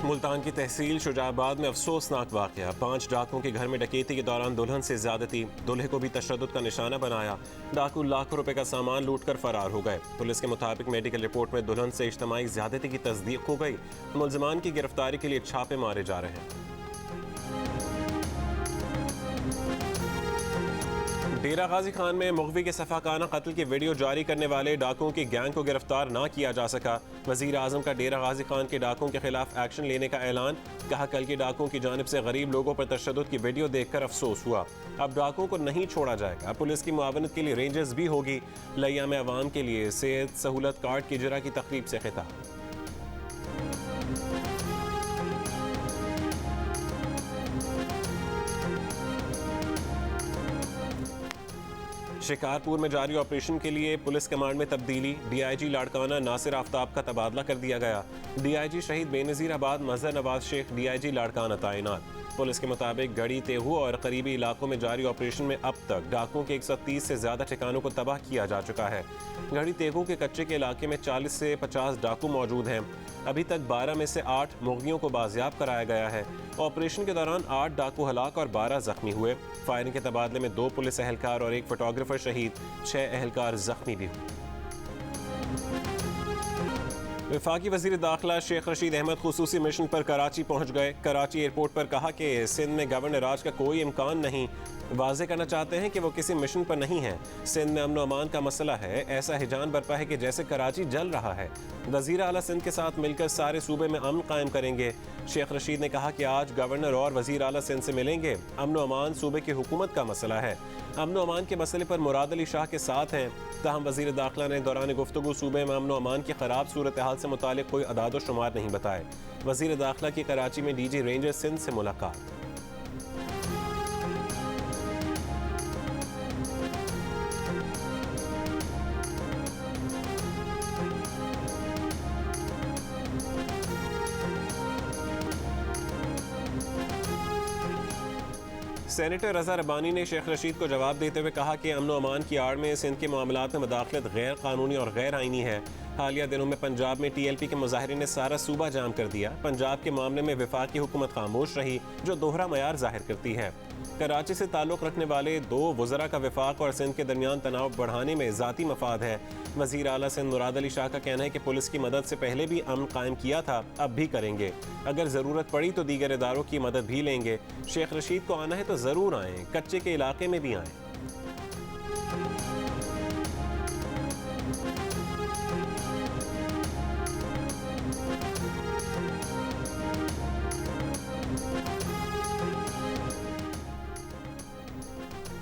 मुल्तान की तहसील शुजाबाद में अफसोसनाक वाक़या। 5 डाकुओं के घर में डकैती के दौरान दुल्हन से ज्यादती, दूल्हे को भी तशद्दुद का निशाना बनाया। डाकू लाखों रुपए का सामान लूट कर फरार हो गए। पुलिस के मुताबिक मेडिकल रिपोर्ट में दुल्हन से इज्तमाई ज्यादती की तस्दीक हो गई। मुलजमान की गिरफ्तारी के लिए छापे मारे जा रहे हैं। डेरा गाजी खान में मुग़वी के सफाकाना कत्ल की वीडियो जारी करने वाले डाकुओं की गैंग को गिरफ्तार ना किया जा सका। वज़ीर आज़म का डेरा गाजी खान के डाकुओं के खिलाफ एक्शन लेने का ऐलान। कहा, कल के डाकुओं की जानिब से गरीब लोगों पर तशद्दुद की वीडियो देखकर अफसोस हुआ। अब डाकुओं को नहीं छोड़ा जाएगा। पुलिस की मुआवनत के लिए रेंजर्स भी होगी। लिया में अवाम के लिए सेहत सहूलत कार्ड की इजरा की तकरीब से खिताब। शिकारपुर में जारी ऑपरेशन के लिए पुलिस कमांड में तब्दीली। डीआईजी लाड़काना नासिर आफ्ताब का तबादला कर दिया गया। डीआईजी शहीद बेनज़ीर आबाद मजहर नवाज शेख डीआईजी लाड़काना तैनात। पुलिस के मुताबिक गढ़ी, तेहू और करीबी इलाकों में जारी ऑपरेशन में अब तक डाकुओं के 130 से ज्यादा ठिकानों को तबाह किया जा चुका है। गढ़ी तेहू के कच्चे के इलाके में 40 से 50 डाकू मौजूद हैं। अभी तक 12 में से 8 मुग़वियों को बाजियाब कराया गया है। ऑपरेशन के दौरान 8 डाकू हलाक और 12 जख्मी हुए। फायरिंग के तबादले में 2 पुलिस एहलकार और 1 फोटोग्राफर शहीद, 6 एहलकार जख्मी भी हुए। वफाकी वज़ीर दाखिला शेख रशीद अहमद खुसूसी मिशन पर कराची पहुँच गए। कराची एयरपोर्ट पर कहा कि सिंध में गवर्नर राज का कोई इम्कान नहीं। वाज़े करना चाहते हैं कि वो किसी मिशन पर नहीं है। सिंध में अमन व अमान का मसला है। ऐसा हिजान बरपा है कि जैसे कराची जल रहा है। वज़ीर आला सिंध के साथ मिलकर सारे सूबे में अमन कायम करेंगे। शेख रशीद ने कहा कि आज गवर्नर और वज़ीर आला सिंध से मिलेंगे। अमन व अमान सूबे की हुकूमत का मसला है। अमन व अमान के मसले पर मुराद अली शाह के साथ हैं। ताहम वज़ीर दाखिला ने दौरान गुफ्तगू सूबे में अमन व अमान की ख़राब सूरत हाल से मुतालिक कोई अदाद शुमार नहीं बताए। वज़ीर दाखिला की कराची में डीजी रेंजर सिंध से मुलाकात। सेनेटर रज़ा रब्बानी ने शेख रशीद को जवाब देते हुए कहा कि अमन व अमान की आड़ में सिंध के मामलात में मुदाखलत गैर कानूनी और गैर आइनी है। हालिया दिनों में पंजाब में TLP के मुजाहिरीन ने सारा सूबा जाम कर दिया। पंजाब के मामले में वफाकी हुकूमत खामोश रही, जो दोहरा मयार जाहिर करती है। कराची से ताल्लुक़ रखने वाले 2 वज़रा का वफाक और सिंध के दरमियान तनाव बढ़ाने में ज़ाती मफाद है। वज़ीर आला सिंध मुराद अली शाह का कहना है कि पुलिस की मदद से पहले भी अमन कायम किया था, अब भी करेंगे। अगर ज़रूरत पड़ी तो दीगर इदारों की मदद भी लेंगे। शेख रशीद को आना है तो ज़रूर आएँ, कच्चे के इलाके में भी आएँ।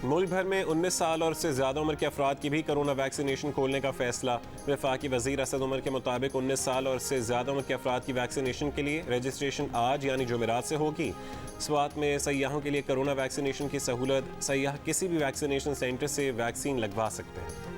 मुल्क भर में 19 साल और उससे ज़्यादा उम्र के अफराद की भी कोरोना वैक्सीनेशन खोलने का फैसला। वफाकी वज़ीर असद उमर के मुताबिक 19 साल और उससे ज़्यादा उम्र के अफराद की वैक्सीनेशन के लिए रजिस्ट्रेशन आज यानी जुमेरात से होगी। स्वात में सयाहों के लिए कोरोना वैक्सीनेशन की सहूलत। सयाह किसी भी वैक्सीनेशन सेंटर से वैक्सीन लगवा सकते हैं।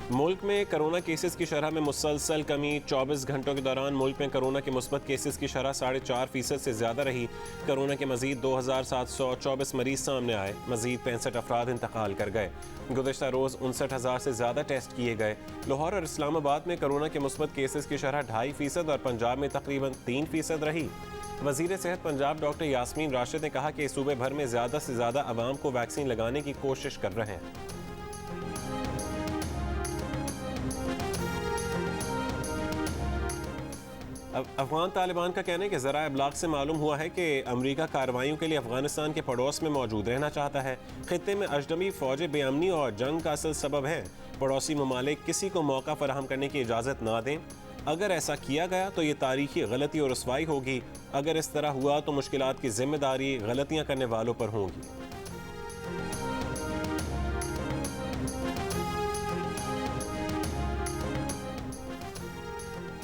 मुल्क में कोरोना केसेस की शरह में मुसलसल कमी। 24 घंटों के दौरान मुल्क में कोरोना के मुस्बत केसेस की शरह 4.5% से ज़्यादा रही। कोरोना के मजीद 2724 मरीज सामने आए। मजीद 65 अफराद इंतकाल कर गए। गुज़श्ता रोज़ 59,000 से ज़्यादा टेस्ट किए गए। लाहौर और इस्लामाबाद में कोरोना के मुस्बत केसेस की शरह 2.5% और पंजाब में तकरीबन 3% रही। वज़ीर सेहत पंजाब डॉक्टर यास्मीन राशिद ने कहा कि सूबे भर में ज़्यादा से ज़्यादा आवाम को वैक्सीन लगाने की कोशिश कर रहे हैं। अफगान तालिबान का कहना है कि ज़राए इब्लाग से मालूम हुआ है कि अमरीका कार्रवाइयों के लिए अफगानिस्तान के पड़ोस में मौजूद रहना चाहता है। खित्ते में अजनबी फ़ौजें बेअमनी और जंग का असल सबब है। पड़ोसी ममालिक किसी को मौका फराहम करने की इजाज़त ना दें। अगर ऐसा किया गया तो ये तारीखी गलती और रुसवाई होगी। अगर इस तरह हुआ तो मुश्किलात की जिम्मेदारी गलतियाँ करने वालों पर होंगी।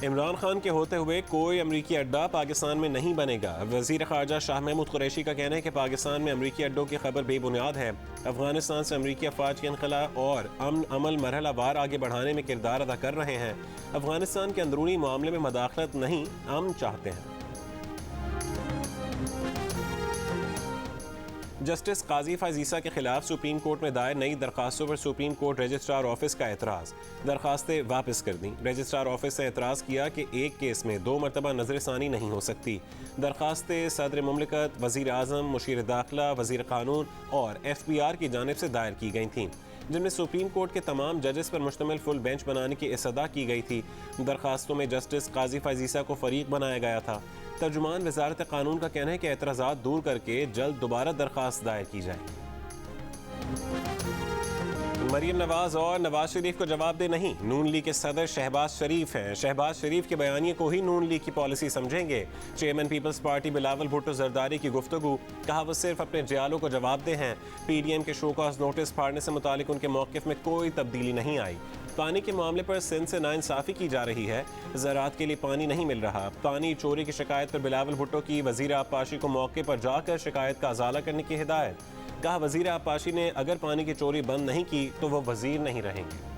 इमरान खान के होते हुए कोई अमरीकी अड्डा पाकिस्तान में नहीं बनेगा। वज़ीर ख़ारजा शाह महमूद कुरैशी का कहना है कि पाकिस्तान में अमरीकी अड्डों की खबर बेबुनियाद है। अफगानिस्तान से अमरीकी अफवाज के इनखला और अमन अमल मरहलावार आगे बढ़ाने में किरदार अदा कर रहे हैं। अफगानिस्तान के अंदरूनी मामले में मदाखलत नहीं, अमन चाहते हैं। जस्टिस काजी फाजीसा के खिलाफ सुप्रीम कोर्ट में दायर नई दरखास्तों पर सुप्रीम कोर्ट रजिस्ट्रार ऑफिस का एतराज़, दरखास्तें वापस कर दी। रजिस्ट्रार ऑफिस ने एतराज़ किया कि एक केस में 2 मरतबा नजरसानी नहीं हो सकती। दरखास्तें सदर मुमलिकत, वज़ीर आज़म, मुशीर दाखिला, वज़ीर कानून और FBR की जानिब से दायर की गई थीं, जिनमें सुप्रीम कोर्ट के तमाम जजेस पर मुश्तमिल फुल बेंच बनाने की इस्तदा की गई थी। दरखास्तों में जस्टिस काजी फाजीसा को फरीक बनाया गया था। तर्जुमान वज़ारत कानून का कहना है कि एतराज़ात दूर करके जल्द दोबारा दरखास्त दायर की जाए। मरीम नवाज और नवाज शरीफ को जवाबदेह नहीं, नून लीग के सदर शहबाज शरीफ हैं। शहबाज शरीफ के बयानिए को ही नून लीग की पॉलिसी समझेंगे। चेयरमैन पीपल्स पार्टी बिलावल भुट्टो जरदारी की गुफ्तगू, कहा वो सिर्फ अपने जियालों को जवाबदेह हैं। PDM के शो कॉज नोटिस फाड़ने से मुतालिक उनके मौक़िफ़ में कोई तब्दीली नहीं आई। पानी के मामले पर सिंध से नाइंसाफ़ी की जा रही है, ज़राअत के लिए पानी नहीं मिल रहा। पानी चोरी की शिकायत पर बिलावल भुट्टो की वज़ीर आबपाशी को मौके पर जाकर शिकायत का अजाला करने की हिदायत। कहा वज़ीर आबपाशी ने अगर पानी की चोरी बंद नहीं की तो वो वज़ीर नहीं रहेंगे।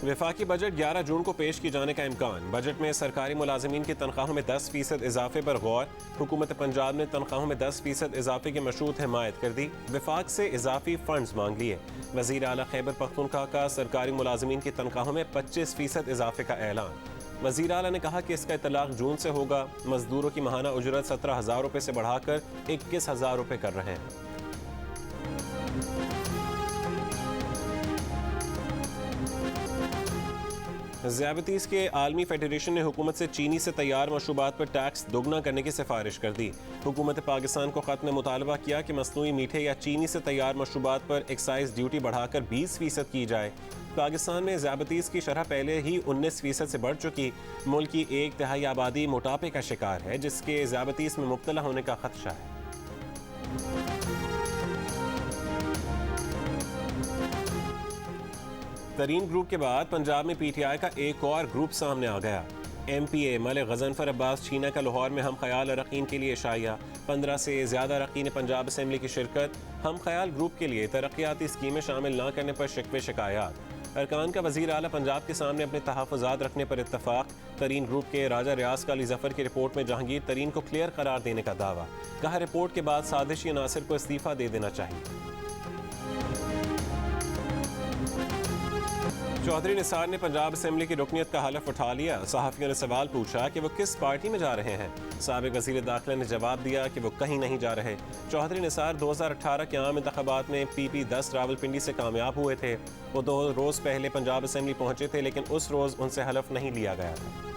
वफाकी बजट 11 जून को पेश किए जाने का इम्कान। बजट में सरकारी मुलाजिमीन की तनख्वाहों में 10% इजाफे पर गौर। हुकूमत पंजाब ने तनख्वाहों में 10% इजाफे की मशरूत हिमायत कर दी। वफाक से इजाफी फंड्स मांग लिए। वज़ीर आला खैबर पख्तूनख्वा का सरकारी मुलाजिमीन की तनख्वाहों में 25% इजाफे का ऐलान। वज़ीर आला ने कहा कि इसका इतलाक़ जून से होगा। मजदूरों की माहाना उजरत 17,000 रुपये से बढ़ाकर 21,000 रुपये कर रहे हैं। ज़ियाबतीस के आलमी फेडरेशन ने हुकूमत से चीनी से तैयार मशरूबात पर टैक्स दोगुना करने की सिफारिश कर दी। हुकूमत पाकिस्तान को ख़त में मुतालबा किया कि मसनूई मीठे या चीनी से तैयार मशरूबात पर एक्साइज ड्यूटी बढ़ाकर 20% की जाए। पाकिस्तान में ज़ियाबतीस की शरह पहले ही 19% से बढ़ चुकी। मुल्क की 1/3 आबादी मोटापे का शिकार है, जिसके ज़ियाबतीस में मुब्तला होने का खदशा है। तरीन ग्रुप के बाद पंजाब में PTI का एक और ग्रुप सामने आ गया। MPA मलिक गजनफर अब्बास छीना का लाहौर में हम ख्याल अरकीन के लिए शाया। 15 से ज़्यादा अरकीन पंजाब असम्बली की शिरकत। हम ख्याल ग्रुप के लिए तरक्याती स्कीमें शामिल न करने पर शिकवे शिकायत। अरकान का वज़ीर आला पंजाब के सामने अपने तहफ़्फ़ुज़ात रखने पर इत्तफ़ाक़। तरीन ग्रुप के राजा रियाज का अली ज़फ़र की रिपोर्ट में जहांगीर तरीन को क्लियर करार देने का दावा। कहा रिपोर्ट के बाद साजिशी नासिर को इस्तीफ़ा दे देना चाहिए। चौधरी निसार ने पंजाब असम्बली की रुकनियत का हलफ उठा लिया। सहाफ़ियों ने सवाल पूछा कि वो किस पार्टी में जा रहे हैं। साबिक़ वज़ीर दाखिला ने जवाब दिया कि वो कहीं नहीं जा रहे। चौधरी निसार 2018 के आम इंतख़ाबात में PP10 रावलपिंडी से कामयाब हुए थे। वो 2 रोज़ पहले पंजाब असम्बली पहुँचे थे, लेकिन उस रोज़ उनसे हलफ नहीं लिया गया था।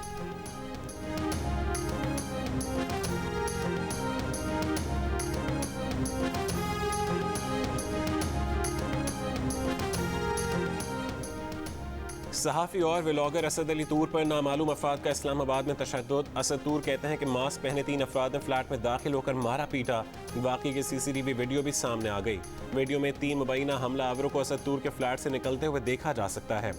सहाफ़ी और व्लॉगर असद अली तूर पर नामालूम अफराद का इस्लामाबाद में तशद्दुद। असद तूर कहते हैं कि मास्क पहने 3 अफराद ने फ्लैट में दाखिल होकर मारा पीटा। वाक़ई की CCTV वीडियो भी सामने आ गई। वीडियो में 3 मुबैना हमलावरों को असद तूर के फ्लैट से निकलते हुए देखा जा सकता है।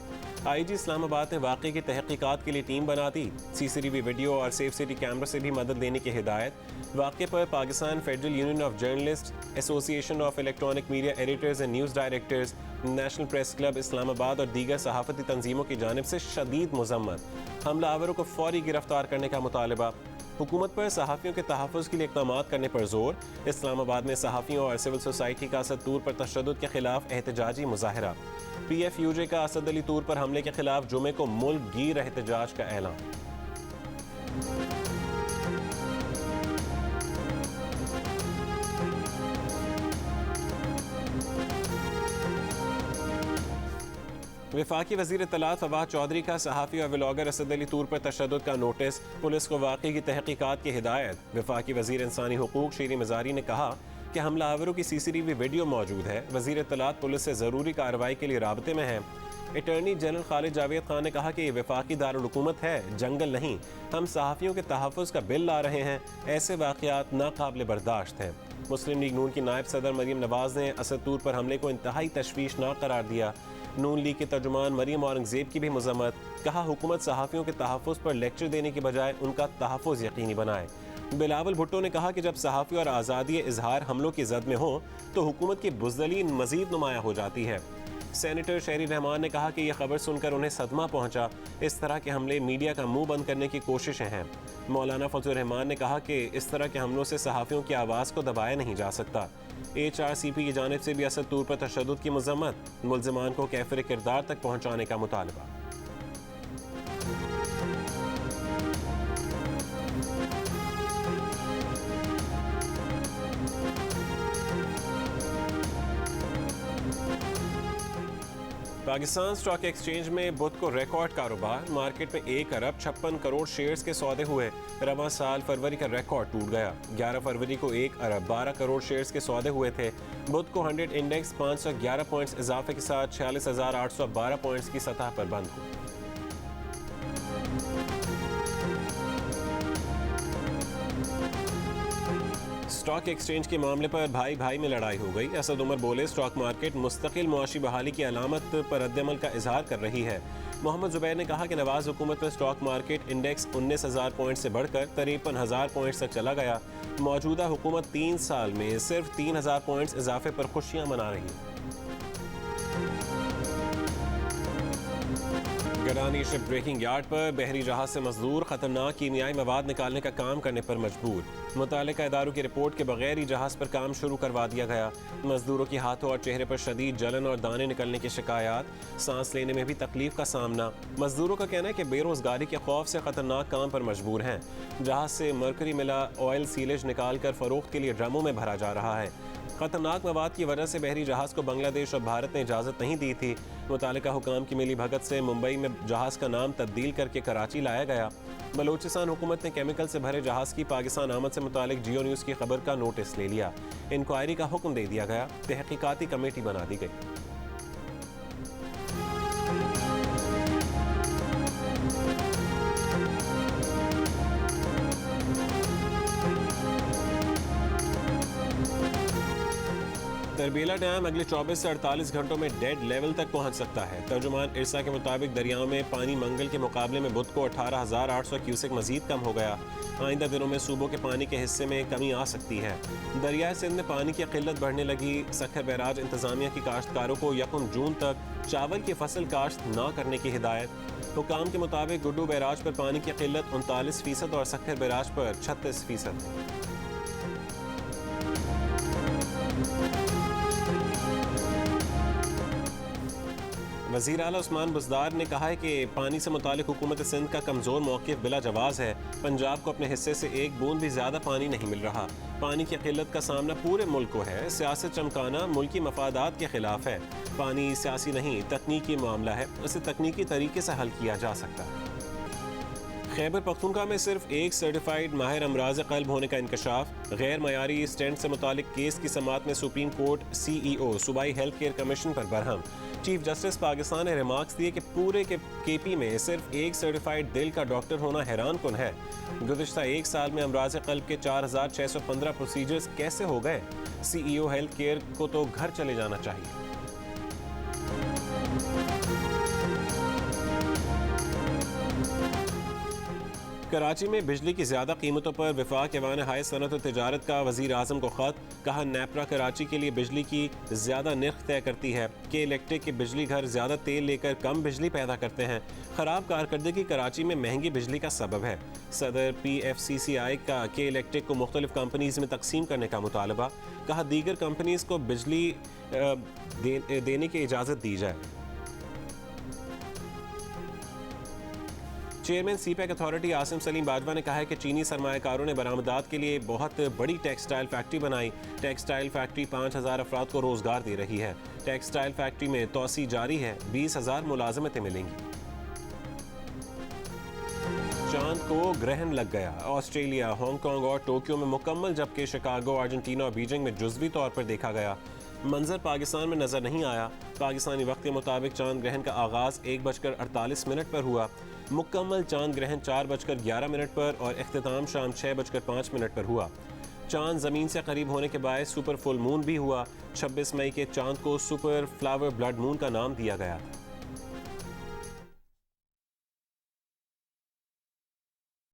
IG इस्लामाबाद ने वाक़ई की तहक़ीक़ात के लिए टीम बना दी। CCTV वीडियो और सेफ सिटी कैमरा से भी मदद लेने की हिदायत। वाक़े पर Pakistan federal union of journalist, association of electronic media editors and news directors, national press club Islamabad और दीगर सहाफ़ती तंजीमों की जानिब से शदीद मुज़म्मत। हमलावरों को फौरी गिरफ्तार करने का मुतालबा। हुकूमत पर सहाफ़ियों के तहफ़्फ़ुज़ के लिए इक़दाम करने पर जोर। इस्लामाबाद में सहाफ़ियों और सिविल सोसाइटी का असद तूर पर तशद्दुद के खिलाफ एहतजाजी मुज़ाहरा। PFUJ का असद अली तूर पर हमले के खिलाफ जुमे को मुल्क गिर एहतजाज का ऐलान। वफाकी वज़ीर इत्तलात फवाद चौधरी का सहाफ़ी और व्लॉगर असद अली तूर पर तशद्दुद का नोटिस। पुलिस को वाक़ई की तहक़ीक़ात की हिदायत। वफाकी वज़ीर इंसानी हुकूक शीरी मज़ारी ने कहा कि हमलावरों की CCTV वीडियो मौजूद है। वज़ीर इत्तलात पुलिस से ज़रूरी कार्रवाई के लिए राब्ते में है। अटॉर्नी जनरल खालिद जावेद खान ने कहा कि ये वफाकी दारुल हुकूमत है, जंगल नहीं। हम सहाफ़ियों के तहफ़्फ़ुज़ का बिल ला रहे हैं। ऐसे वाक़यात नाकाबिल बर्दाश्त हैं। मुस्लिम लीग नून की नायब सदर मरीम नवाज़ ने असद तूर पर हमले को इंतहाई तशवीशनाक करार दिया। नून लीग के तर्जुमान मरीम औरंगज़ेब की भी मज़म्मत। कहा हुकूमत सहाफ़ियों के तहफ़्फ़ुज़ पर लेक्चर देने की बजाय उनका तहफ़्फ़ुज़ यकीनी बनाए। बिलावल भुट्टो ने कहा कि जब सहाफ़ी और आज़ादी इजहार हमलों की जद में हो तो हुकूमत की बुज़दली मज़ीद नुमाया हो जाती है। सेनेटर शहरी रहमान ने कहा कि यह खबर सुनकर उन्हें सदमा पहुंचा। इस तरह के हमले मीडिया का मुंह बंद करने की कोशिशें हैं। मौलाना फजल रहमान ने कहा कि इस तरह के हमलों से सहाफ़ियों की आवाज़ को दबाया नहीं जा सकता। HRCP की जानिब से भी असद तौर पर तशद्दुद की मज़म्मत, मुल्ज़िमान को कैफ़िर किरदार तक पहुँचाने का मुतालबा। पाकिस्तान स्टॉक एक्सचेंज में बुध को रिकॉर्ड कारोबार। मार्केट में 1 अरब 56 करोड़ शेयर्स के सौदे हुए। रवां साल फरवरी का रिकॉर्ड टूट गया। 11 फरवरी को 1 अरब 12 करोड़ शेयर्स के सौदे हुए थे। बुध को 100 इंडेक्स 511 पॉइंट्स इजाफे के साथ 46,812 पॉइंट्स की सतह पर बंद हुआ। स्टॉक एक्सचेंज के मामले पर भाई भाई में लड़ाई हो गई। असद उमर बोले, स्टॉक मार्केट मुस्तकिल मुआशी बहाली की अलामत पर रद्दमल का इजहार कर रही है। मोहम्मद जुबैर ने कहा कि नवाज हुकूमत में स्टॉक मार्केट इंडेक्स 19,000 पॉइंट से बढ़कर 53,000 पॉइंट्स तक चला गया। मौजूदा हुकूमत 3 साल में सिर्फ 3,000 पॉइंट्स इजाफे पर खुशियां मना रही है। गिलानी शिप ब्रेकिंग यार्ड पर बहरी जहाज से मजदूर खतरनाक कीमियाई मवाद निकालने का काम करने पर मजबूर। मुतालिका इदारों की रिपोर्ट के बगैर ही जहाज पर काम शुरू करवा दिया गया। मजदूरों की हाथों और चेहरे पर शदीद जलन और दाने निकलने की शिकायत, सांस लेने में भी तकलीफ का सामना। मजदूरों का कहना है कि बेरोजगारी के खौफ से खतरनाक काम पर मजबूर हैं। जहाज से मरकरी मिला ऑयल सीलेज निकाल कर फरोख्त के लिए ड्रमों में भरा जा रहा है। खतरनाक मवाद की वजह से बहरी जहाज को बांग्लादेश और भारत ने इजाज़त नहीं दी थी। मुतालिका हुकाम की मिली भगत से मुंबई में जहाज का नाम तब्दील करके कराची लाया गया। बलूचिस्तान हुकूमत ने केमिकल से भरे जहाज की पाकिस्तान आमद से मुतालिक जियो न्यूज़ की खबर का नोटिस ले लिया। इंक्वायरी का हुक्म दे दिया गया। तहकीकाती कमेटी बना दी गई। तरबेला डैम अगले 24 से 48 घंटों में डेड लेवल तक पहुंच सकता है। तर्जुमान इरसा के मुताबिक दरियाओं में पानी मंगल के मुकाबले में बुध को 18,800 क्यूसेक मजीद कम हो गया। आइंदा दिनों में सूबों के पानी के हिस्से में कमी आ सकती है। दरियाए सिंध में पानी की किल्लत बढ़ने लगी। सखर बैराज इंतजामिया की काश्तकारों को 1 जून तक चावल की फसल काश्त न करने की हिदायत। हुकाम के मुताबिक गुड्डू बैराज पर पानी की किल्लत 39% और सखर बैराज पर 36% है। वज़ीर आला उस्मान बुज़दार ने कहा है कि पानी से मुतालिक हुकूमत सिंध का कमज़ोर मौक़िफ़ बिला जवाज़ है। पंजाब को अपने हिस्से से 1 बूंद भी ज़्यादा पानी नहीं मिल रहा। पानी की किल्लत का सामना पूरे मुल्क को है। सियासत चमकाना मुल्की मफादात के खिलाफ है। पानी सियासी नहीं, तकनीकी मामला है। उसे तकनीकी तरीके से हल किया जा सकता है। खैबर पख्तूनख्वा में सिर्फ एक सर्टिफाइड माहिर अमराज कल्ब होने का इंकशाफ। गैर मयारी स्टेंट से मुतालिक केस की समाअत में सुप्रीम कोर्ट CEO सूबाई हेल्थ केयर कमीशन पर बरहम। चीफ जस्टिस पाकिस्तान ने रिमार्क्स दिए कि पूरे के KP में सिर्फ एक सर्टिफाइड दिल का डॉक्टर होना हैरान कुन है। गुज़िश्ता 1 साल में अमराज कल्ब के 4,615 प्रोसीजर्स कैसे हो गए। CEO हेल्थ केयर को तो घर चले जाना चाहिए। कराची में बिजली की ज़्यादा कीमतों पर वफाक ऐवान हाई सनत और तिजारत का वज़ीर आज़म को ख़त। कहा, नेपरा कराची के लिए बिजली की ज़्यादा निर्ख तय करती है कि इलेक्ट्रिक के बिजली घर ज़्यादा तेल लेकर कम बिजली पैदा करते हैं। ख़राब कारकर्दगी कराची में महंगी बिजली का सबब है। सदर PFCCI का के इलेक्ट्रिक को मुख्तलिफ कंपनीज़ में तकसीम करने का मुतालबा। कहा, दीगर कंपनीज़ को बिजली देने की इजाज़त दी जाए। Chairman CPEC authority Asim Salim Bajwa ने कहा है कि चीनी सरमायाकारों ने बरामदात के लिए बहुत बड़ी टेक्सटाइल फैक्ट्री बनाई। टेक्सटाइल फैक्ट्री 5,000 अफराद को रोजगार दे रही है। टेक्सटाइल फैक्ट्री में तोसी जारी है। 20,000 मुलाजमतें मिलेंगी। चांद को ग्रहण लग गया। ऑस्ट्रेलिया, हांगकांग और टोक्यो में मुकम्मल, जबकि शिकागो, अर्जेंटीना और बीजिंग में जुज़वी तौर पर देखा गया। मंजर पाकिस्तान में नजर नहीं आया। पाकिस्तानी वक्त के मुताबिक चांद ग्रहण का आगाज 1:48 पर हुआ। मुकम्मल चांद ग्रहण 4:11 पर और इख्तिताम शाम 6:05 पर हुआ। चांद ज़मीन से करीब होने के बायस सुपर फुल मून भी हुआ। 26 मई के चांद को सुपर फ्लावर ब्लड मून का नाम दिया गया था।